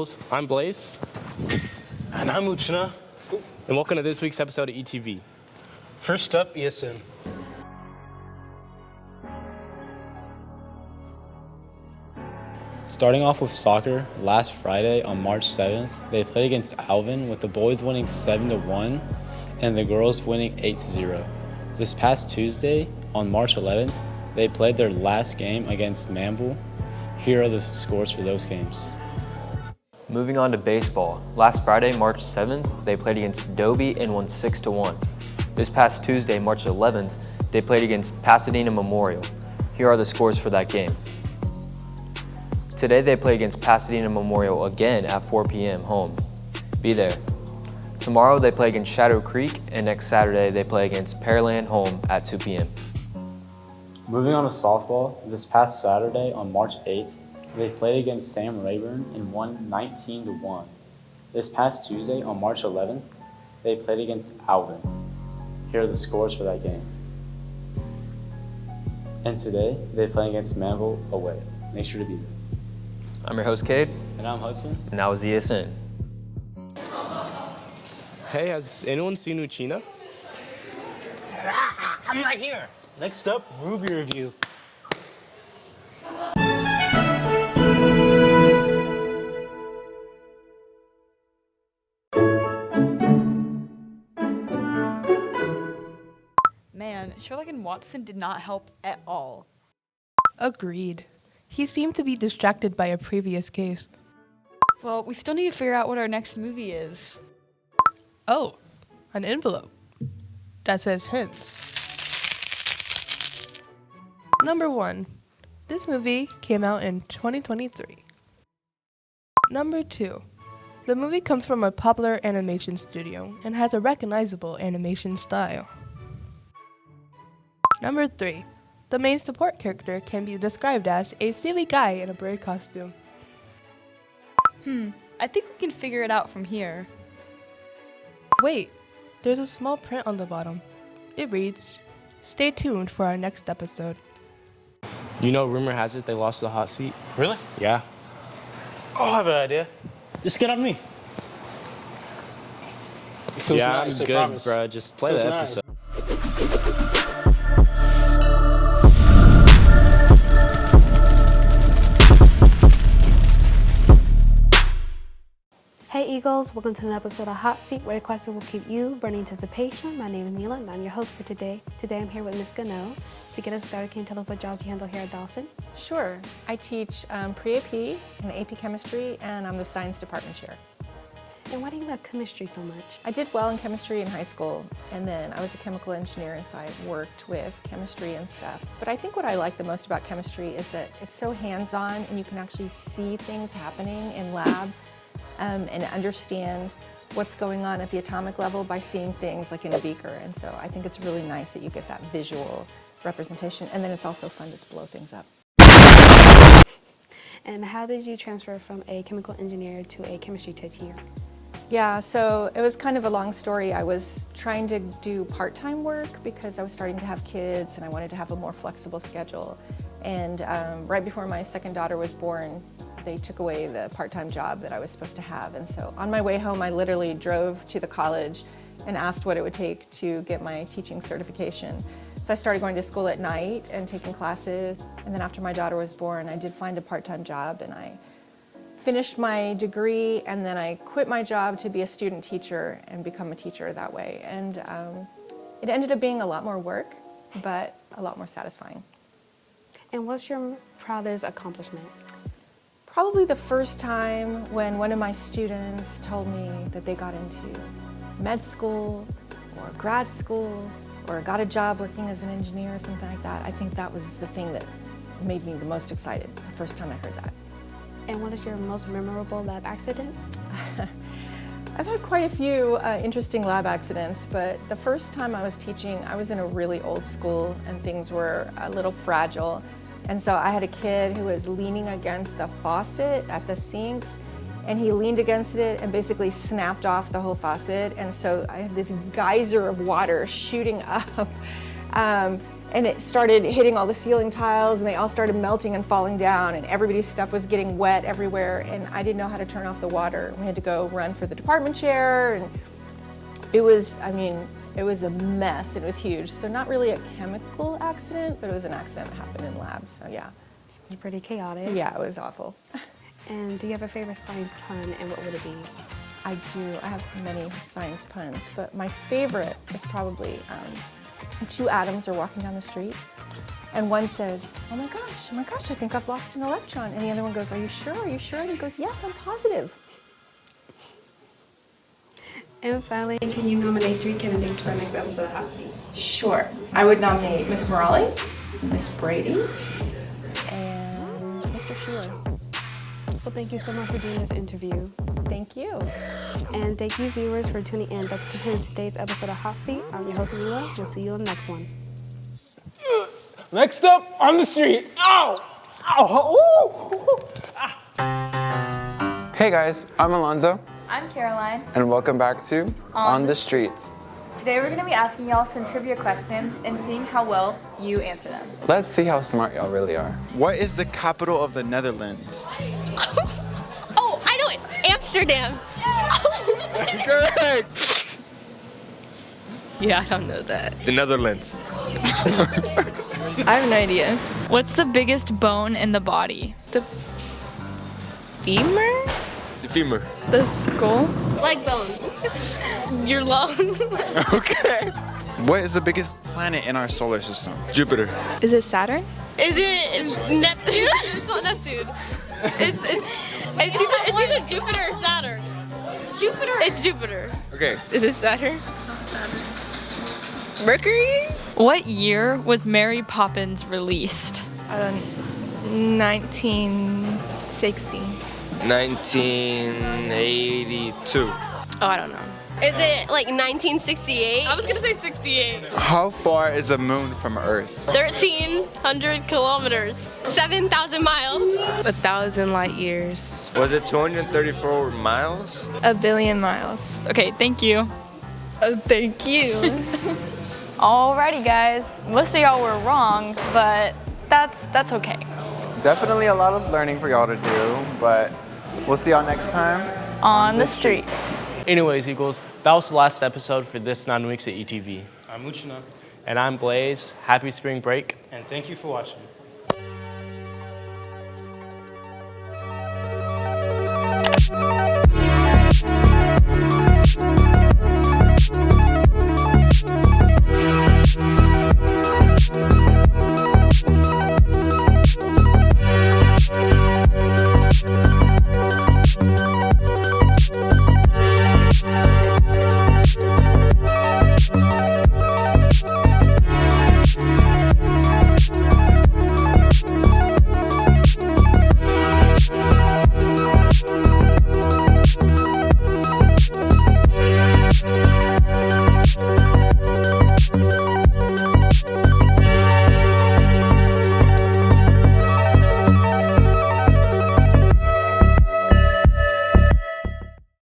Eagles. I'm Blaze. And I'm Uchna. And welcome to this week's episode of eTV. First up, ESN. Starting off with soccer, last Friday on March 7th, they played against Alvin with the boys winning 7-1 and the girls winning 8-0. This past Tuesday, on March 11th, they played their last game against Manville. Here are the scores for those games. Moving on to baseball. Last Friday, March 7th, they played against Dobie and won 6-1. This past Tuesday, March 11th, they played against Pasadena Memorial. Here are the scores for that game. Today they play against Pasadena Memorial again at 4 p.m. home. Be there. Tomorrow they play against Shadow Creek, and next Saturday they play against Pearland home at 2 p.m. Moving on to softball, this past Saturday on March 8th, they played against Sam Rayburn and won 19-1. This past Tuesday on March 11th, they played against Alvin. Here are the scores for that game. And today, they play against Manville away. Make sure to be there. I'm your host, Cade. And I'm Hudson. And that was ESN. Hey, has anyone seen Uchina? I'm right here. Next up, movie review. Man, Sherlock and Watson did not help at all. Agreed. He seemed to be distracted by a previous case. Well, we still need to figure out what our next movie is. Oh, an envelope that says hints. Number 1. This movie came out in 2023. Number 2. The movie comes from a popular animation studio and has a recognizable animation style. Number 3. The main support character can be described as a silly guy in a bird costume. I think we can figure it out from here. Wait, there's a small print on the bottom. It reads, "Stay tuned for our next episode." You know, rumor has it they lost the hot seat. Really? Yeah. Oh, I have an idea. Just get on me. It feels yeah, nice, I'm I good, promise. bro. Just play Feels the nice. episode. Hey Eagles, welcome to an episode of Hot Seat, where the question will keep you burning anticipation. My name is Neela, and I'm your host for today. Today I'm here with Ms. Gano. To get us started, can you tell us what jobs you handle here at Dawson? Sure. I teach pre-AP and AP chemistry, and I'm the science department chair. And why do you love chemistry so much? I did well in chemistry in high school, and then I was a chemical engineer, and so I worked with chemistry and stuff. But I think what I like the most about chemistry is that it's so hands-on, and you can actually see things happening in lab and understand what's going on at the atomic level by seeing things like in a beaker. And so I think it's really nice that you get that visual representation, and then it's also fun to blow things up. And how did you transfer from a chemical engineer to a chemistry teacher? Yeah, so it was kind of a long story. I was trying to do part-time work because I was starting to have kids and I wanted to have a more flexible schedule. And right before my second daughter was born, they took away the part-time job that I was supposed to have. And so on my way home, I literally drove to the college and asked what it would take to get my teaching certification. So I started going to school at night and taking classes. And then after my daughter was born, I did find a part-time job, and I finished my degree, and then I quit my job to be a student teacher and become a teacher that way. And it ended up being a lot more work, but a lot more satisfying. And what's your proudest accomplishment? Probably the first time when one of my students told me that they got into med school or grad school or got a job working as an engineer or something like that. I think that was the thing that made me the most excited the first time I heard that. And what is your most memorable lab accident? I've had quite a few interesting lab accidents, but the first time I was teaching, I was in a really old school and things were a little fragile. And so I had a kid who was leaning against the faucet at the sinks, and he leaned against it and basically snapped off the whole faucet. And so I had this geyser of water shooting up. and it started hitting all the ceiling tiles, and they all started melting and falling down, and everybody's stuff was getting wet everywhere, and I didn't know how to turn off the water. We had to go run for the department chair, and it was, I mean, it was a mess. It was huge. So not really a chemical accident, but it was an accident that happened in labs. So yeah. You're pretty chaotic. Yeah, it was awful. And do you have a favorite science pun, and what would it be? I do. I have many science puns, but my favorite is probably two atoms are walking down the street, and one says, oh my gosh, I think I've lost an electron. And the other one goes, are you sure? Are you sure? And he goes, yes, I'm positive. And finally, can you nominate 3 candidates for our next episode of Hot Seat? Sure. I would nominate Miss Morale, Miss Brady, and Mr. Shearer. Well, thank you so much for doing this interview. Thank you. And thank you, viewers, for tuning in. That concludes today's episode of Hot Seat. I'm your host, Mila. We'll see you on the next one. Next up, on the street. Ow! Ow! Hey guys, I'm Alonzo, I'm Caroline. and welcome back to On the Streets. Today we're going to be asking y'all some trivia questions and seeing how well you answer them. Let's see how smart y'all really are. What is the capital of the Netherlands? Oh, I know it. Amsterdam. Correct. Yeah, I don't know that. The Netherlands. I have no idea. What's the biggest bone in the body? The femur? The femur. The skull? Leg bone. Your lung? Okay. What is the biggest planet in our solar system? Jupiter. Is it Saturn? Is it Neptune? It's not Neptune. It's either Jupiter or Saturn. Jupiter. It's Jupiter. Okay. Is it Saturn? Mercury? What year was Mary Poppins released? 1960. 1982. Oh, I don't know. Is it like 1968? I was gonna say 68. How far is the moon from Earth? 1,300 kilometers. 7,000 miles. 1,000 light years. Was it 234 miles? 1 billion miles. Okay, thank you. Thank you. Alrighty, guys. Most of y'all were wrong, but that's okay. Definitely a lot of learning for y'all to do, but we'll see y'all next time On the streets. Anyways, Eagles, that was the last episode for this 9 weeks at eTV. I'm Uchina, And I'm Blaze. Happy spring break. and thank you for watching.